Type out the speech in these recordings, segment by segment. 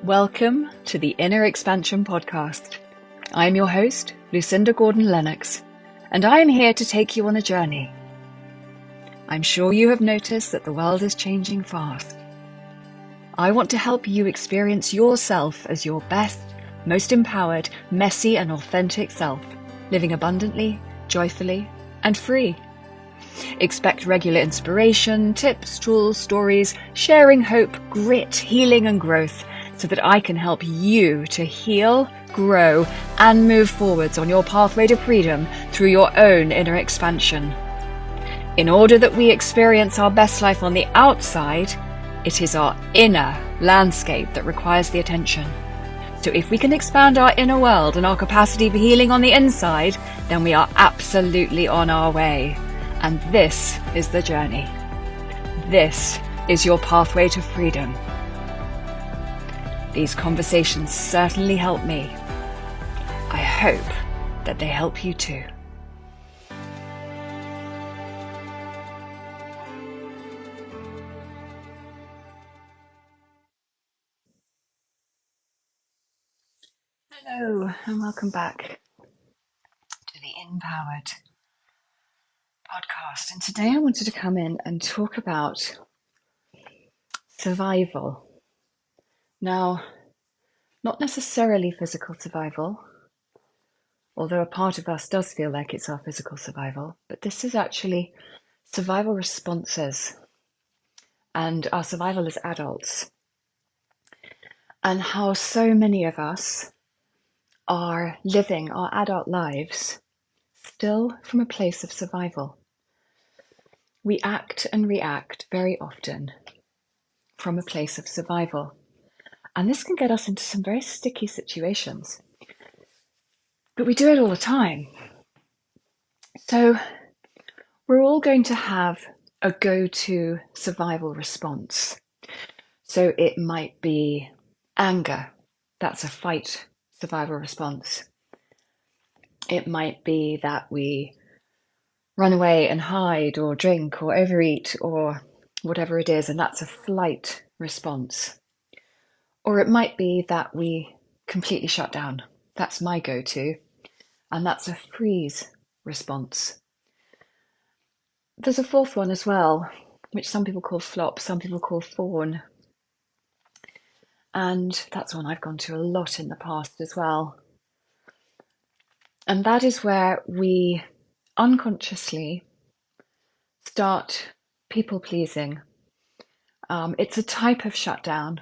Welcome to the Inner Expansion Podcast. I'm your host, Lucinda Gordon-Lennox, and I am here to take you on a journey. I'm sure you have noticed that the world is changing fast. I want to help you experience yourself as your best, most empowered, messy and authentic self, living abundantly, joyfully, and free. Expect regular inspiration, tips, tools, stories, sharing hope, grit, healing and growth, so that I can help you to heal, grow, and move forwards on your pathway to freedom through your own inner expansion. In order that we experience our best life on the outside, it is our inner landscape that requires the attention. So if we can expand our inner world and our capacity for healing on the inside, then we are absolutely on our way. And this is the journey. This is your pathway to freedom. These conversations certainly help me. I hope that they help you too. Hello, and welcome back to the Empowered podcast. And today I wanted to come in and talk about survival. Now, not necessarily physical survival, although a part of us does feel like it's our physical survival, but this is actually survival responses and our survival as adults, and how so many of us are living our adult lives still from a place of survival. We act and react very often from a place of survival, and this can get us into some very sticky situations, but we do it all the time. So we're all going to have a go-to survival response. So it might be anger. That's a fight survival response. It might be that we run away and hide or drink or overeat or whatever it is, and that's a flight response. Or it might be that we completely shut down. That's my go-to, and that's a freeze response. There's a fourth one as well, which some people call flop, some people call fawn. And that's one I've gone to a lot in the past as well. And that is where we unconsciously start people pleasing. It's a type of shutdown,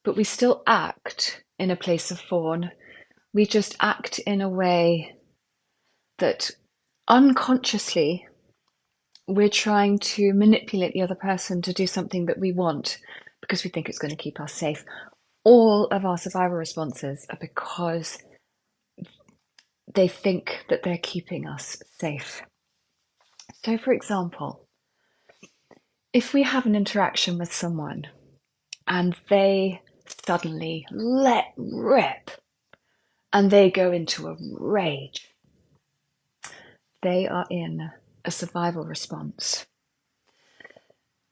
but we still act in a place of fawn. We just act in a way that unconsciously we're trying to manipulate the other person to do something that we want because we think it's going to keep us safe. All of our survival responses are because they think that they're keeping us safe. So, for example, if we have an interaction with someone and they suddenly let rip and they go into a rage, they are in a survival response.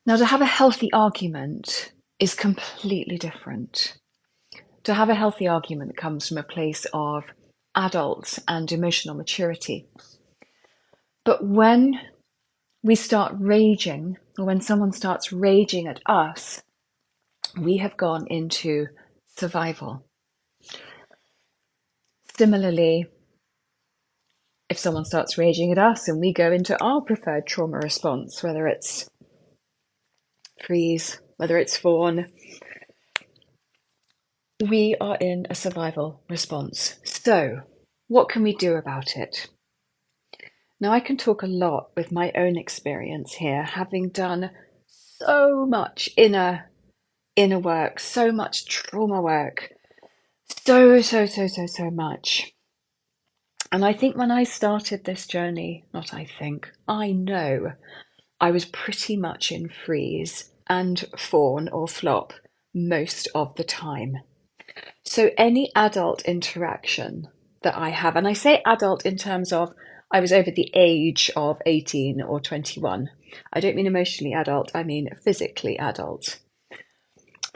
Now, to have a healthy argument is completely different. To have a healthy argument comes from a place of adult and emotional maturity. But when we start raging, or when someone starts raging at us, we have gone into survival. Similarly, if someone starts raging at us and we go into our preferred trauma response, whether it's freeze, whether it's fawn, we are in a survival response. So, what can we do about it? Now, I can talk a lot with my own experience here, having done so much inner work, so much trauma work, so much. And I think when I started this journey, I know I was pretty much in freeze and fawn or flop most of the time. So any adult interaction that I have, and I say adult in terms of I was over the age of 18 or 21. I don't mean emotionally adult, I mean physically adult.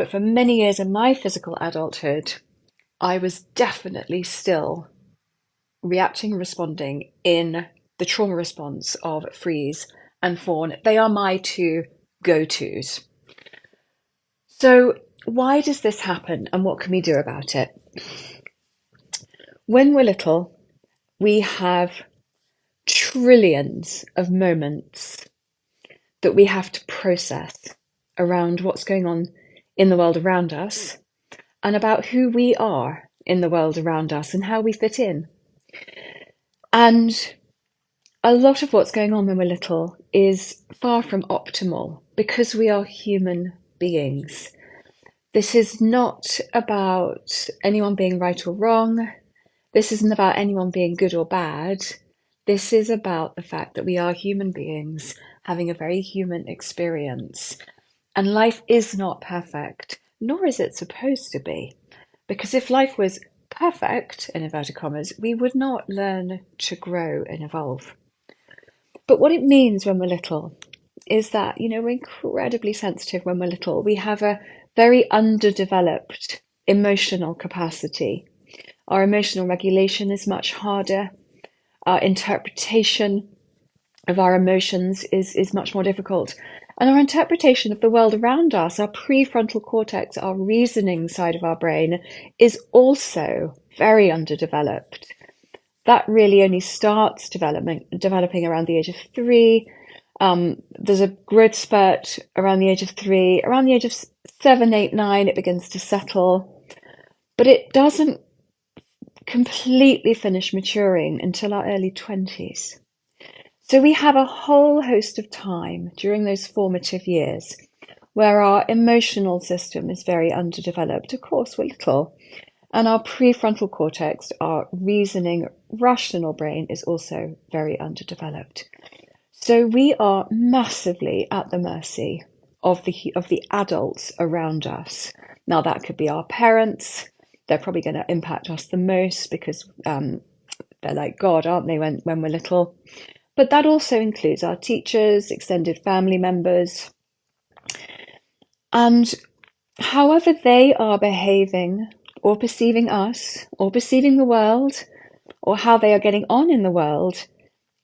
But for many years in my physical adulthood, I was definitely still reacting and responding in the trauma response of freeze and fawn. They are my two go-tos. So why does this happen and what can we do about it? When we're little, we have trillions of moments that we have to process around what's going on in the world around us and about who we are in the world around us and how we fit in. And a lot of what's going on when we're little is far from optimal because we are human beings. This is not about anyone being right or wrong. This isn't about anyone being good or bad. This is about the fact that we are human beings having a very human experience. And life is not perfect, nor is it supposed to be. Because if life was perfect, in inverted commas, we would not learn to grow and evolve. But what it means when we're little is that, we're incredibly sensitive when we're little. We have a very underdeveloped emotional capacity. Our emotional regulation is much harder. Our interpretation of our emotions is much more difficult. And our interpretation of the world around us, our prefrontal cortex, our reasoning side of our brain, is also very underdeveloped. That really only starts developing around the age of 3. There's a growth spurt around the age of 3. Around the age of 7, 8, 9, it begins to settle. But it doesn't completely finish maturing until our early 20s. So we have a whole host of time during those formative years where our emotional system is very underdeveloped. Of course, we're little. And our prefrontal cortex, our reasoning, rational brain, is also very underdeveloped. So we are massively at the mercy of the adults around us. Now, that could be our parents. They're probably going to impact us the most because they're like God, aren't they, when we're little? But that also includes our teachers, extended family members. And however they are behaving or perceiving us or perceiving the world or how they are getting on in the world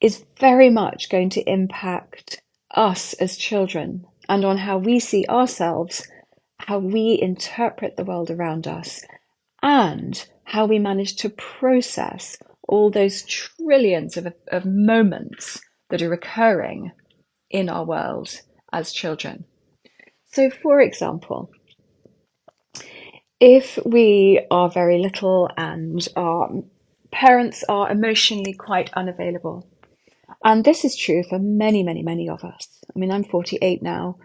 is very much going to impact us as children and on how we see ourselves, how we interpret the world around us, and how we manage to process all those trillions of moments that are occurring in our world as children. So, for example, if we are very little and our parents are emotionally quite unavailable, and this is true for many, many, many of us. I mean, I'm 48 now,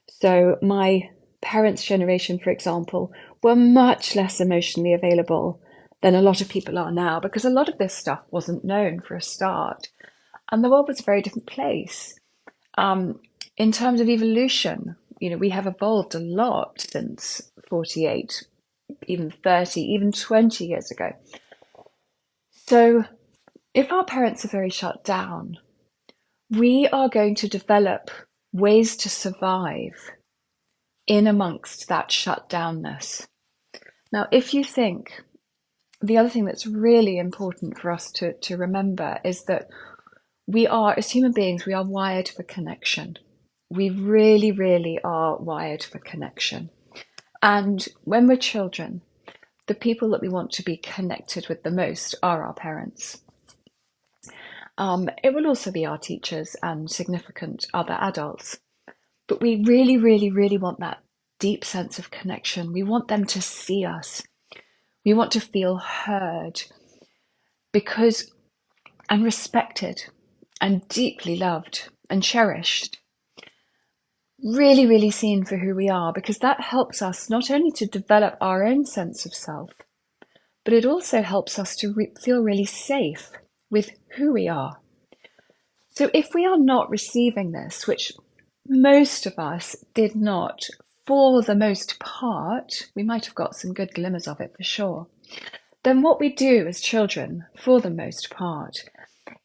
so my parents' generation, for example, were much less emotionally available than a lot of people are now because a lot of this stuff wasn't known for a start. And the world was a very different place. In terms of evolution, we have evolved a lot since 48, even 30, even 20 years ago. So if our parents are very shut down, we are going to develop ways to survive in amongst that shutdownness. Now, if you think, the other thing that's really important for us to remember is that we are, as human beings, we are wired for connection. We really, really are wired for connection. And when we're children, the people that we want to be connected with the most are our parents. It will also be our teachers and significant other adults. But we really, really, really want that deep sense of connection. We want them to see us. We want to feel heard and respected and deeply loved and cherished. Really, really seen for who we are, because that helps us not only to develop our own sense of self, but it also helps us to feel really safe with who we are. So if we are not receiving this, which most of us did not, for the most part, we might have got some good glimmers of it for sure, then what we do as children, for the most part,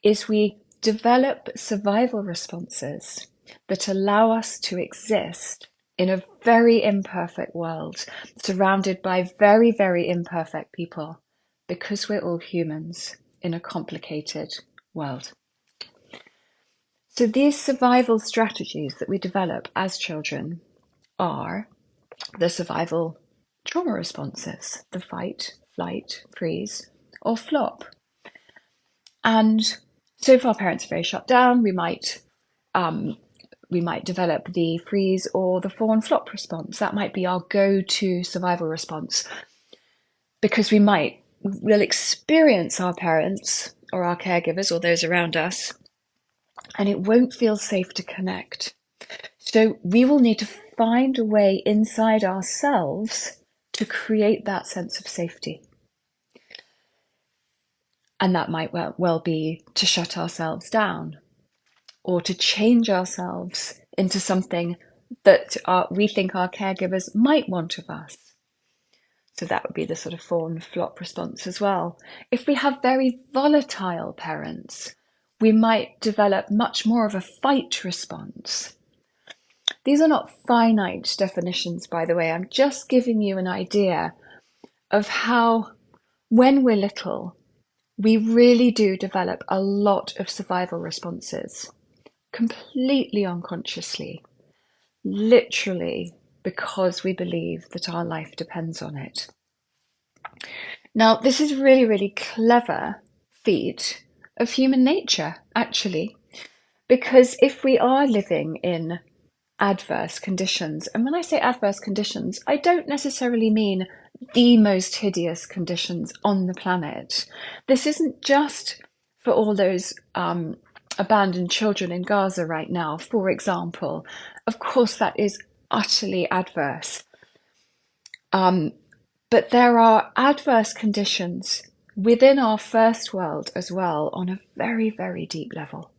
is we develop survival responses that allow us to exist in a very imperfect world, surrounded by very, very imperfect people, because we're all humans in a complicated world. So these survival strategies that we develop as children are the survival trauma responses, the fight, flight, freeze, or flop. And so if our parents are very shut down, we might develop the freeze or the fawn flop response. That might be our go-to survival response, because we'll experience our parents or our caregivers or those around us, and it won't feel safe to connect. So we will need to find a way inside ourselves to create that sense of safety. And that might well be to shut ourselves down, or to change ourselves into something that we think our caregivers might want of us. So that would be the sort of fawn flop response as well. If we have very volatile parents, we might develop much more of a fight response. These are not finite definitions, by the way. I'm just giving you an idea of how, when we're little, we really do develop a lot of survival responses, completely unconsciously, literally because we believe that our life depends on it. Now, this is really, really clever feat of human nature, actually, because if we are living in adverse conditions, and when I say adverse conditions, I don't necessarily mean the most hideous conditions on the planet. This isn't just for all those abandoned children in Gaza right now, for example. Of course, that is utterly adverse. But there are adverse conditions within our first world as well, on a very, very deep level,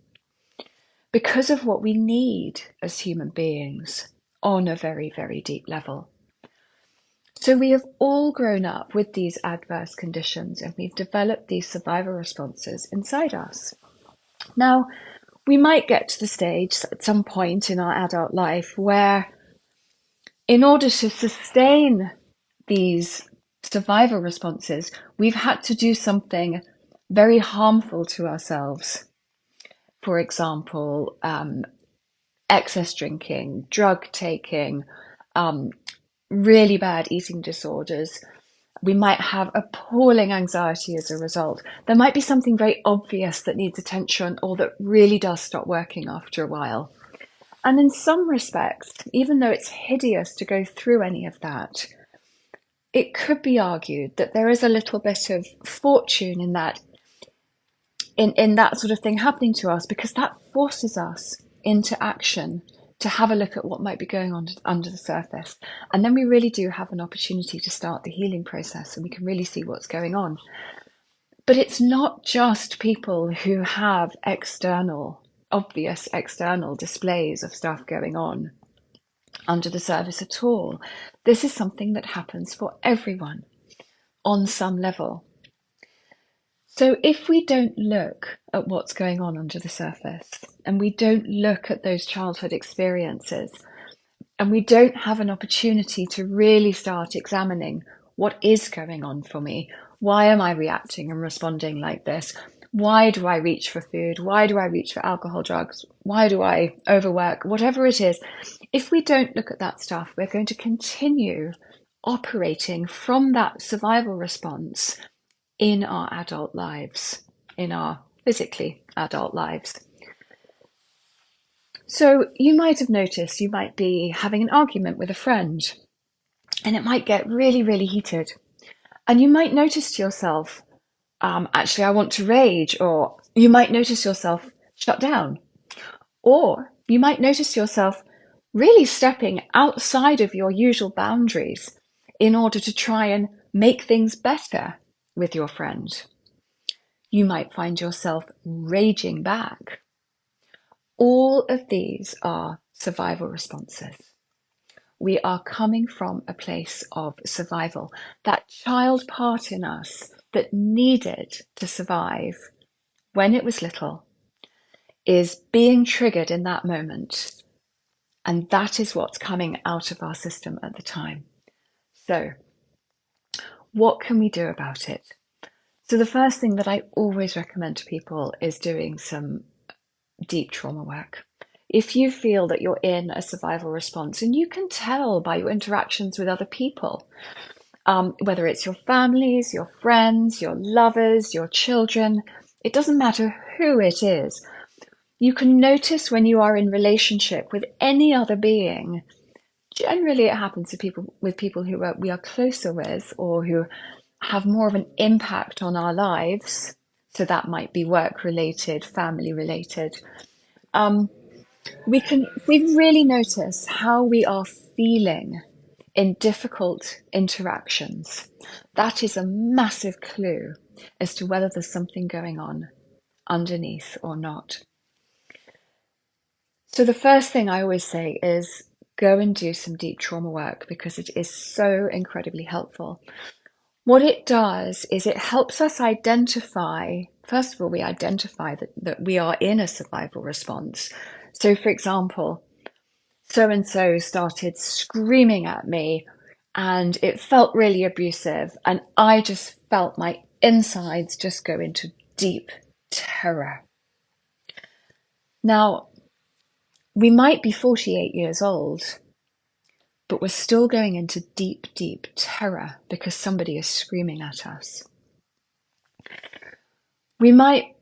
because of what we need as human beings on a very, very deep level. So we have all grown up with these adverse conditions, and we've developed these survival responses inside us. Now, we might get to the stage at some point in our adult life where, in order to sustain these survival responses, we've had to do something very harmful to ourselves. For example, excess drinking, drug taking, really bad eating disorders. We might have appalling anxiety as a result. There might be something very obvious that needs attention, or that really does stop working after a while. And in some respects, even though it's hideous to go through any of that, it could be argued that there is a little bit of fortune in that, in that sort of thing happening to us, because that forces us into action to have a look at what might be going on under the surface. And then we really do have an opportunity to start the healing process, and we can really see what's going on. But it's not just people who have obvious external displays of stuff going on under the surface at all. This is something that happens for everyone on some level. So if we don't look at what's going on under the surface, and we don't look at those childhood experiences, and we don't have an opportunity to really start examining what is going on for me, why am I reacting and responding like this? Why do I reach for food? Why do I reach for alcohol, drugs? Why do I overwork? Whatever it is, if we don't look at that stuff, we're going to continue operating from that survival response in our adult lives, in our physically adult lives. So you might have noticed you might be having an argument with a friend, and it might get really, really heated. And you might notice to yourself, actually, I want to rage, or you might notice yourself shut down, or you might notice yourself really stepping outside of your usual boundaries in order to try and make things better with your friend. You might find yourself raging back. All of these are survival responses. We are coming from a place of survival. That child part in us that needed to survive when it was little is being triggered in that moment. And that is what's coming out of our system at the time. So, what can we do about it? So, the first thing that I always recommend to people is doing some deep trauma work. If you feel that you're in a survival response, and you can tell by your interactions with other people, whether it's your families, your friends, your lovers, your children, it doesn't matter who it is. You can notice when you are in relationship with any other being. Generally, it happens to people who we are closer with, or who have more of an impact on our lives. So that might be work related, family related. We really notice how we are feeling in difficult interactions. That is a massive clue as to whether there's something going on underneath or not. So the first thing I always say is go and do some deep trauma work, because it is so incredibly helpful. What it does is it helps us identify, first of all, we identify that we are in a survival response. So for example, so-and-so started screaming at me and it felt really abusive, and I just felt my insides just go into deep terror. Now, we might be 48 years old, but we're still going into deep, deep terror because somebody is screaming at us. We might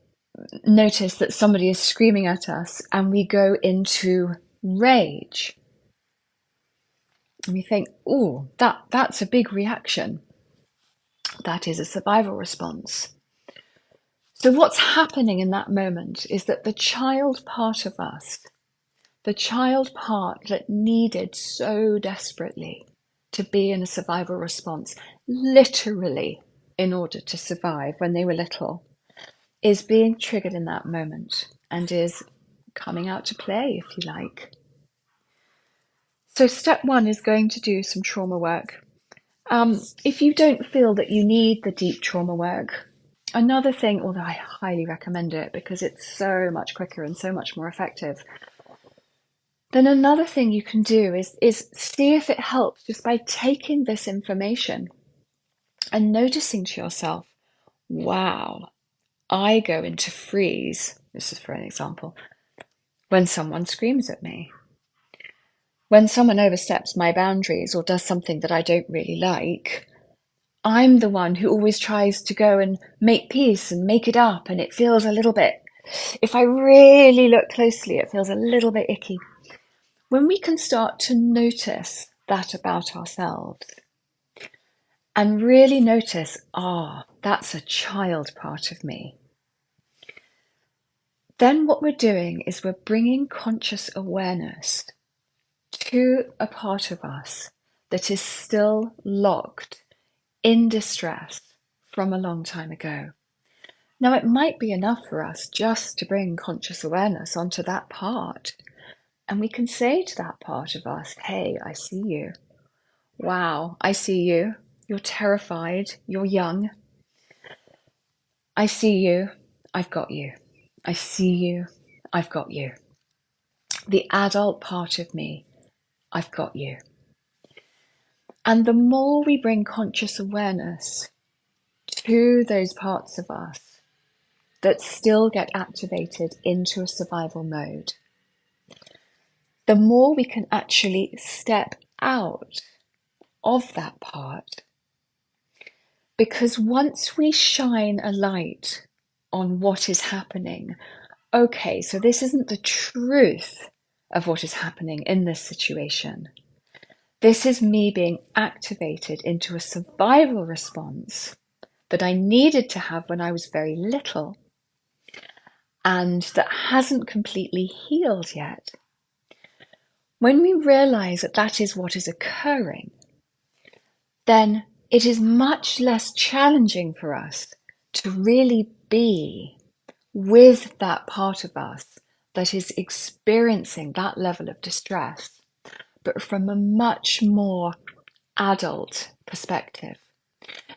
notice that somebody is screaming at us and we go into rage. And we think, oh, that's a big reaction. That is a survival response. So what's happening in that moment is that the child part of us, the child part that needed so desperately to be in a survival response, literally in order to survive when they were little, is being triggered in that moment and is coming out to play, if you like. So step one is going to do some trauma work. If you don't feel that you need the deep trauma work, another thing, although I highly recommend it because it's so much quicker and so much more effective, then another thing you can do is see if it helps just by taking this information and noticing to yourself, wow, I go into freeze, this is for an example, when someone screams at me. When someone oversteps my boundaries or does something that I don't really like, I'm the one who always tries to go and make peace and make it up, and it feels a little bit, if I really look closely, it feels a little bit icky. When we can start to notice that about ourselves and really notice, that's a child part of me, then what we're doing is we're bringing conscious awareness to a part of us that is still locked in distress from a long time ago. Now, it might be enough for us just to bring conscious awareness onto that part. And we can say to that part of us, hey, I see you. Wow, I see you. You're terrified. You're young. I see you. I've got you. I see you. I've got you. The adult part of me, I've got you. And the more we bring conscious awareness to those parts of us that still get activated into a survival mode, the more we can actually step out of that part. Because once we shine a light on what is happening, okay, so this isn't the truth of what is happening in this situation. This is me being activated into a survival response that I needed to have when I was very little and that hasn't completely healed yet. When we realize that that is what is occurring, then it is much less challenging for us to really be with that part of us that is experiencing that level of distress, but from a much more adult perspective.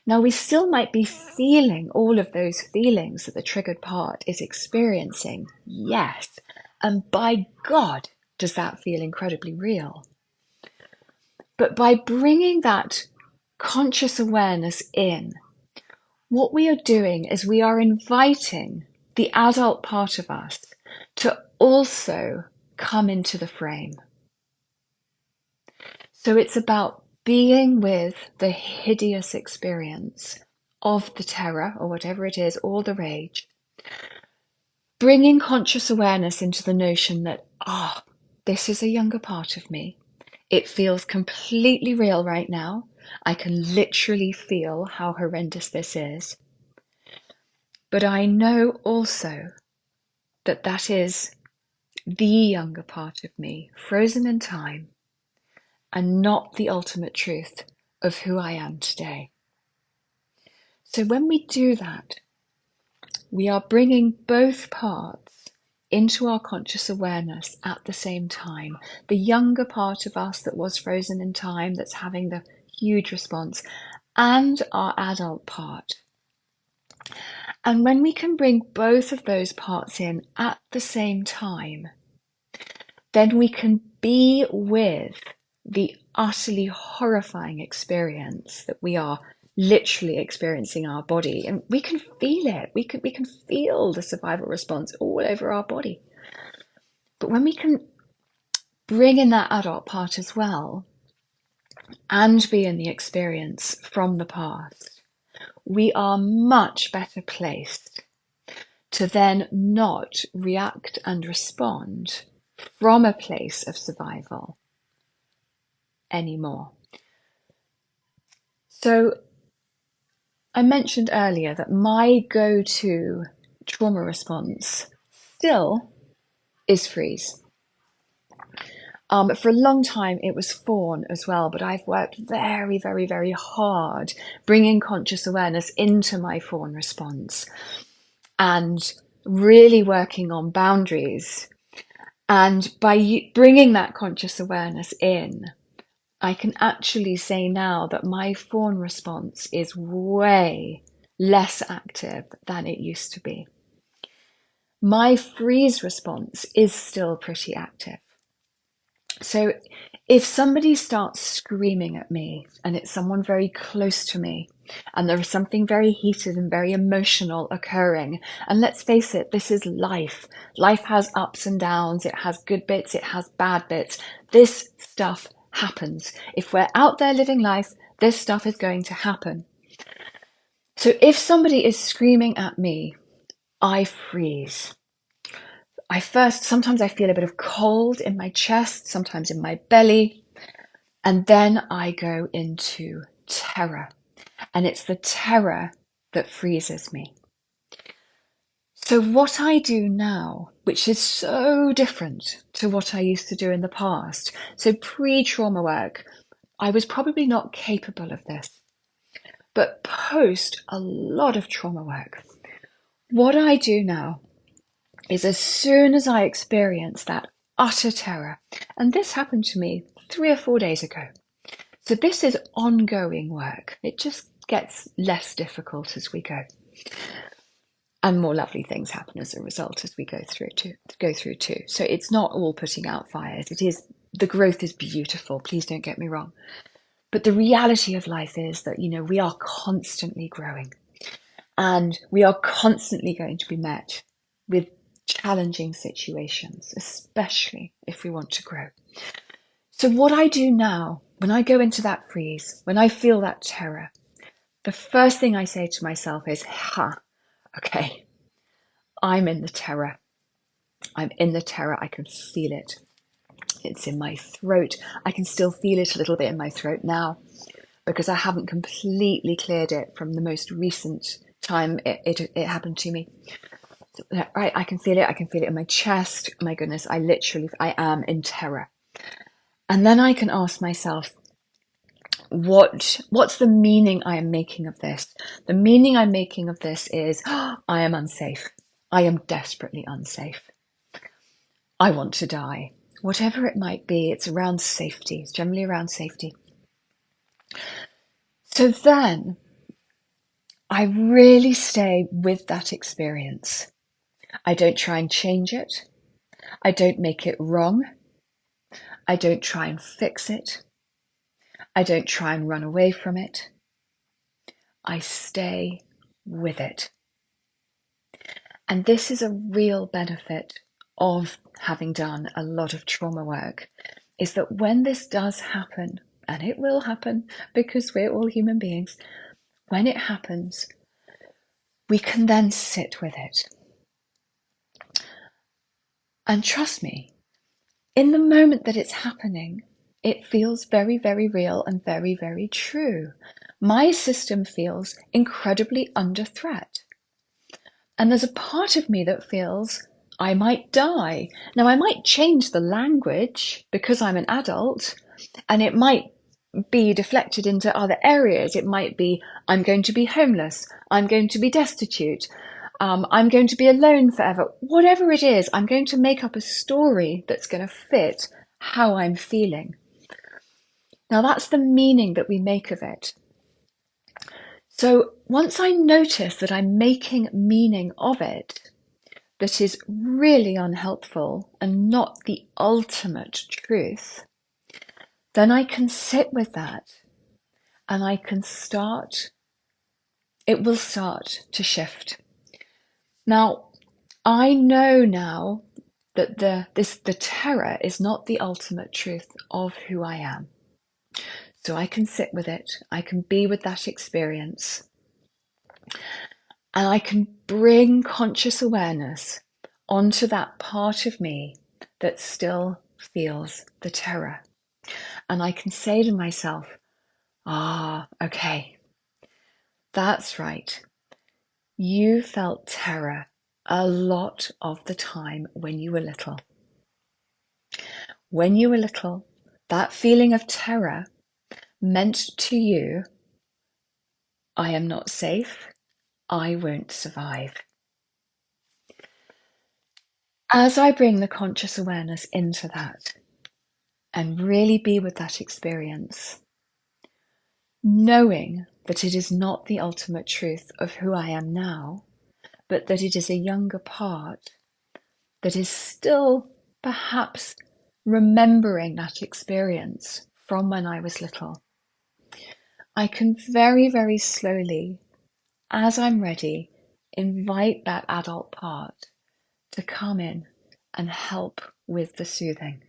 Now, we still might be feeling all of those feelings that the triggered part is experiencing, yes, and by God, does that feel incredibly real. But by bringing that conscious awareness in, what we are doing is we are inviting the adult part of us to also come into the frame. So it's about being with the hideous experience of the terror or whatever it is, or the rage, bringing conscious awareness into the notion that, this is a younger part of me. It feels completely real right now. I can literally feel how horrendous this is. But I know also that that is the younger part of me, frozen in time, and not the ultimate truth of who I am today. So when we do that, we are bringing both parts into our conscious awareness at the same time. The younger part of us that was frozen in time, that's having the huge response, and our adult part. And when we can bring both of those parts in at the same time, then we can be with the utterly horrifying experience that we are literally experiencing our body, and we can feel it. We can feel the survival response all over our body. But when we can bring in that adult part as well and be in the experience from the past, we are much better placed to then not react and respond from a place of survival anymore. So I mentioned earlier that my go-to trauma response still is freeze. For a long time, it was fawn as well, but I've worked very, very, very hard bringing conscious awareness into my fawn response and really working on boundaries. And by bringing that conscious awareness in, I can actually say now that my fawn response is way less active than it used to be. My freeze response is still pretty active. So if somebody starts screaming at me and it's someone very close to me and there is something very heated and very emotional occurring, and let's face it, this is life. Life has ups and downs. It has good bits. It has bad bits. This stuff happens. If we're out there living life, this stuff is going to happen. So if somebody is screaming at me, I freeze. Sometimes I feel a bit of cold in my chest, sometimes in my belly, and then I go into terror. And it's the terror that freezes me. So what I do now, which is so different to what I used to do in the past, so pre-trauma work, I was probably not capable of this. But post a lot of trauma work, what I do now is as soon as I experience that utter terror, and this happened to me 3 or 4 days ago. So this is ongoing work. It just gets less difficult as we go. And more lovely things happen as a result as we go through too. So it's not all putting out fires. The growth is beautiful. Please don't get me wrong. But the reality of life is that, we are constantly growing and we are constantly going to be met with challenging situations, especially if we want to grow. So what I do now, when I go into that freeze, when I feel that terror, the first thing I say to myself is, okay, I'm in the terror. I'm in the terror. I can feel it. It's in my throat. I can still feel it a little bit in my throat now because I haven't completely cleared it from the most recent time it happened to me. So, right, I can feel it. I can feel it in my chest. My goodness, I am in terror. And then I can ask myself, what's the meaning I am making of this? The meaning I'm making of this is, I am unsafe. I am desperately unsafe. I want to die. Whatever it might be, it's around safety. It's generally around safety. So then I really stay with that experience. I don't try and change it. I don't make it wrong. I don't try and fix it. I don't try and run away from it. I stay with it. And this is a real benefit of having done a lot of trauma work, is that when this does happen, and it will happen because we're all human beings, when it happens, we can then sit with it. And trust me, in the moment that it's happening, it feels very, very real and very, very true. My system feels incredibly under threat. And there's a part of me that feels I might die. Now, I might change the language because I'm an adult, and it might be deflected into other areas. It might be, I'm going to be homeless. I'm going to be destitute. I'm going to be alone forever. Whatever it is, I'm going to make up a story that's going to fit how I'm feeling. Now, that's the meaning that we make of it. So once I notice that I'm making meaning of it that is really unhelpful and not the ultimate truth, then I can sit with that and I can it will start to shift. Now, I know now that the terror is not the ultimate truth of who I am. So I can sit with it, I can be with that experience, and I can bring conscious awareness onto that part of me that still feels the terror. And I can say to myself, okay, that's right. You felt terror a lot of the time when you were little. When you were little, that feeling of terror meant to you, I am not safe, I won't survive. As I bring the conscious awareness into that and really be with that experience, knowing that it is not the ultimate truth of who I am now, but that it is a younger part that is still perhaps remembering that experience from when I was little, I can very, very slowly, as I'm ready, invite that adult part to come in and help with the soothing.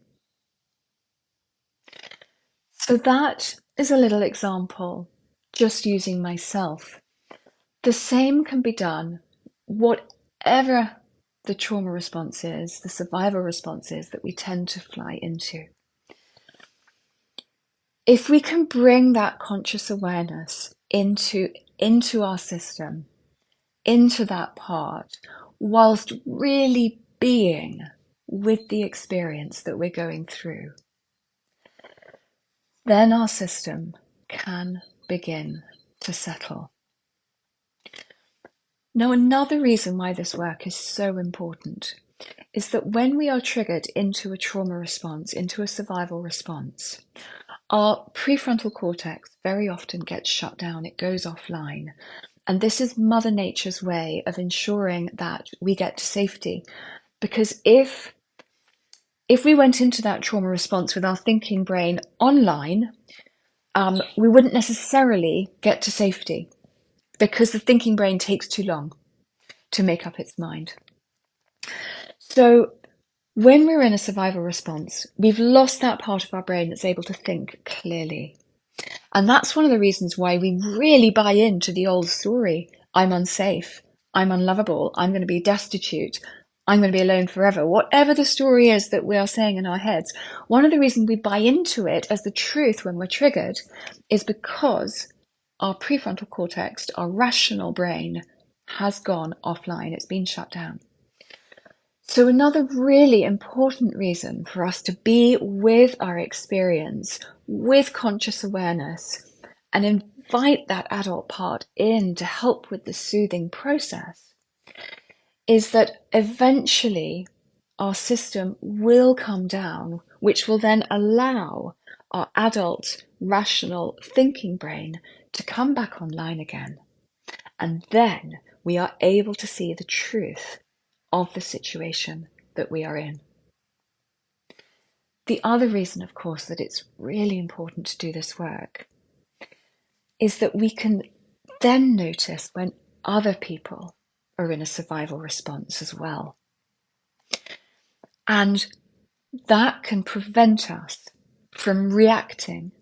So that is a little example, just using myself. The same can be done, whatever the trauma response is, the survival response is that we tend to fly into. If we can bring that conscious awareness into our system, into that part, whilst really being with the experience that we're going through, then our system can begin to settle. Now, another reason why this work is so important is that when we are triggered into a trauma response, into a survival response, our prefrontal cortex very often gets shut down, it goes offline. And this is Mother Nature's way of ensuring that we get to safety. Because if we went into that trauma response with our thinking brain online, we wouldn't necessarily get to safety because the thinking brain takes too long to make up its mind. So when we're in a survival response, we've lost that part of our brain that's able to think clearly. And that's one of the reasons why we really buy into the old story. I'm unsafe. I'm unlovable. I'm going to be destitute. I'm going to be alone forever. Whatever the story is that we are saying in our heads, one of the reasons we buy into it as the truth when we're triggered is because our prefrontal cortex, our rational brain, has gone offline. It's been shut down. So another really important reason for us to be with our experience, with conscious awareness, and invite that adult part in to help with the soothing process, is that eventually our system will come down, which will then allow our adult, rational thinking brain to come back online again. And then we are able to see the truth of the situation that we are in. The other reason, of course, that it's really important to do this work is that we can then notice when other people are in a survival response as well. And that can prevent us from reacting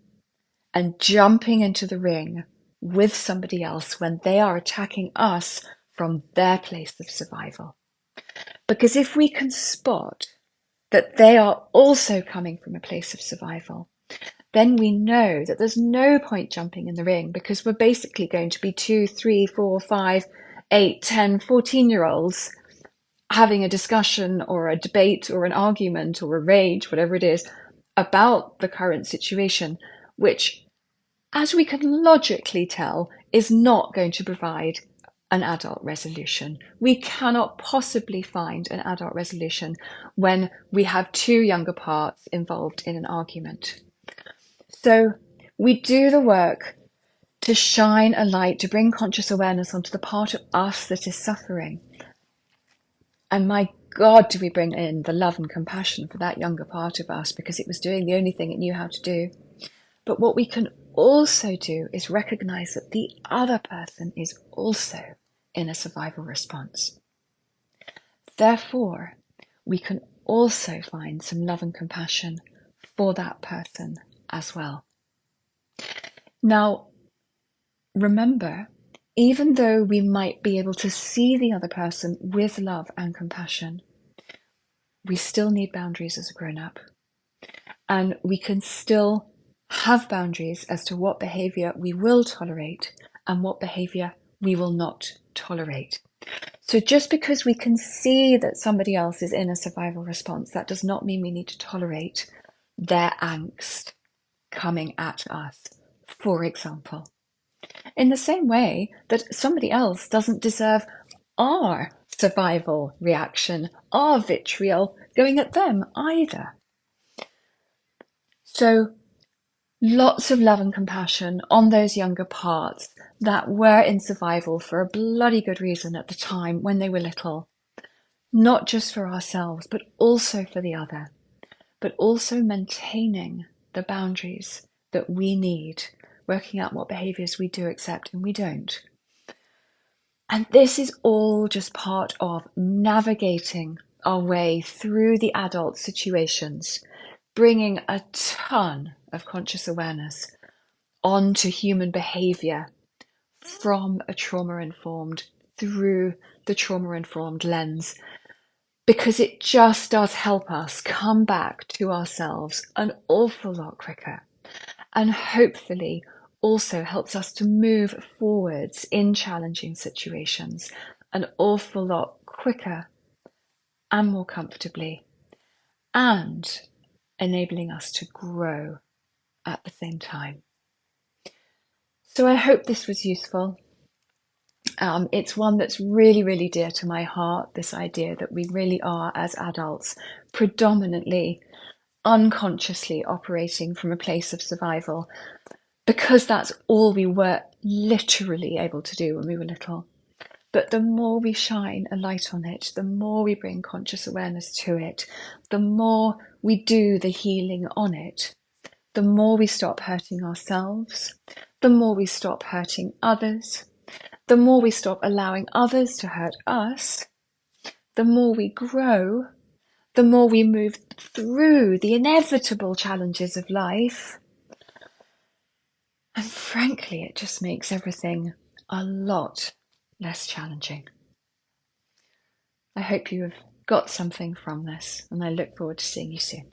and jumping into the ring with somebody else when they are attacking us from their place of survival. Because if we can spot that they are also coming from a place of survival, then we know that there's no point jumping in the ring, because we're basically going to be 2, 3, 4, 5, 8, 10, 14-year-olds having a discussion or a debate or an argument or a rage, whatever it is, about the current situation, which, as we can logically tell, is not going to provide an adult resolution. We cannot possibly find an adult resolution when we have two younger parts involved in an argument. So we do the work to shine a light, to bring conscious awareness onto the part of us that is suffering. And my God, do we bring in the love and compassion for that younger part of us, because it was doing the only thing it knew how to do. But what we can also do is recognize that the other person is also in a survival response. Therefore, we can also find some love and compassion for that person as well. Now, remember, even though we might be able to see the other person with love and compassion, we still need boundaries as a grown-up. And we can still have boundaries as to what behavior we will tolerate and what behavior we will not tolerate. So just because we can see that somebody else is in a survival response, that does not mean we need to tolerate their angst coming at us, for example. In the same way that somebody else doesn't deserve our survival reaction, our vitriol going at them either. So lots of love and compassion on those younger parts that were in survival for a bloody good reason at the time when they were little. Not just for ourselves, but also for the other. But also maintaining the boundaries that we need, working out what behaviours we do accept and we don't. And this is all just part of navigating our way through the adult situations, bringing a ton of conscious awareness onto human behaviour from a trauma-informed, through the trauma-informed lens, because it just does help us come back to ourselves an awful lot quicker, and hopefully also helps us to move forwards in challenging situations an awful lot quicker and more comfortably, and enabling us to grow at the same time. So I hope this was useful. It's one that's really, really dear to my heart, this idea that we really are, as adults, predominantly unconsciously operating from a place of survival, because that's all we were literally able to do when we were little. But the more we shine a light on it, the more we bring conscious awareness to it, the more we do the healing on it, the more we stop hurting ourselves, the more we stop hurting others, the more we stop allowing others to hurt us, the more we grow, the more we move through the inevitable challenges of life. And frankly, it just makes everything a lot less challenging. I hope you have got something from this, and I look forward to seeing you soon.